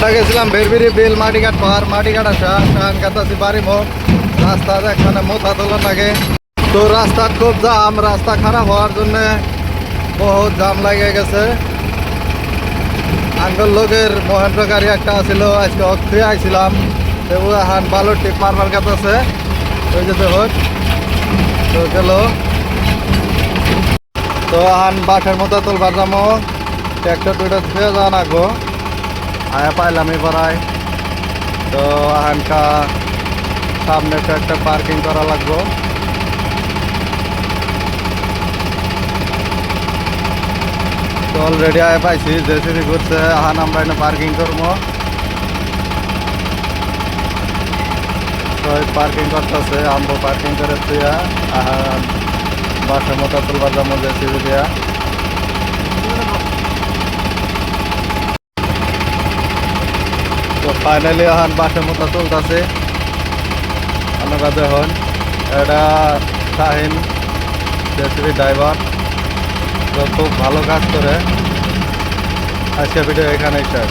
আমরা গেছিলাম বেরবিরি বিল মাটিঘাট পাহাড় মাটিঘাট আসা শাহান কাতাসি বাড়ি মোড় রাস্তা এখানে মোথা তোলা লাগে। তো রাস্তা খুব জাম, রাস্তা খারাপ হওয়ার জন্য বহুত জাম লাগে গেছে। আঙ্গল লোকের মহেন্দ্র গাড়ি একটা ছিল, আজকে অক্ষে আইছিলাম হান বালুর টিপ মারবার কাছে ওই যে দেখুন তো গেল। তো হান বাসের মতো তুলবার যাবো, ট্র্যাক্টর দুইটা ছুঁয়ে যাওয়া নাগবো। আয়া পাইলাম এবারায়। তো আহানকা সামনে ট্র্যাক্টর পার্কিং করা লাগবো। তো অলরেডি আয়া পাইছি, জেসিবি ঘুরছে, আহান আমরা এনে পার্কিং করবো। তো পার্কিং করতেছে, আমবো পার্কিং করে তুইয়া আহান বাসের মতো তুলবার যাবো জেসিবি দিয়া। তো ফাইনালি এখন বাসের মতো চলতেছে। আমরা দেখুন এটা শাহিন জেসিবি ড্রাইভার, তো খুব ভালো কাজ করে। আজকে ভিডিও এখানেই শেষ।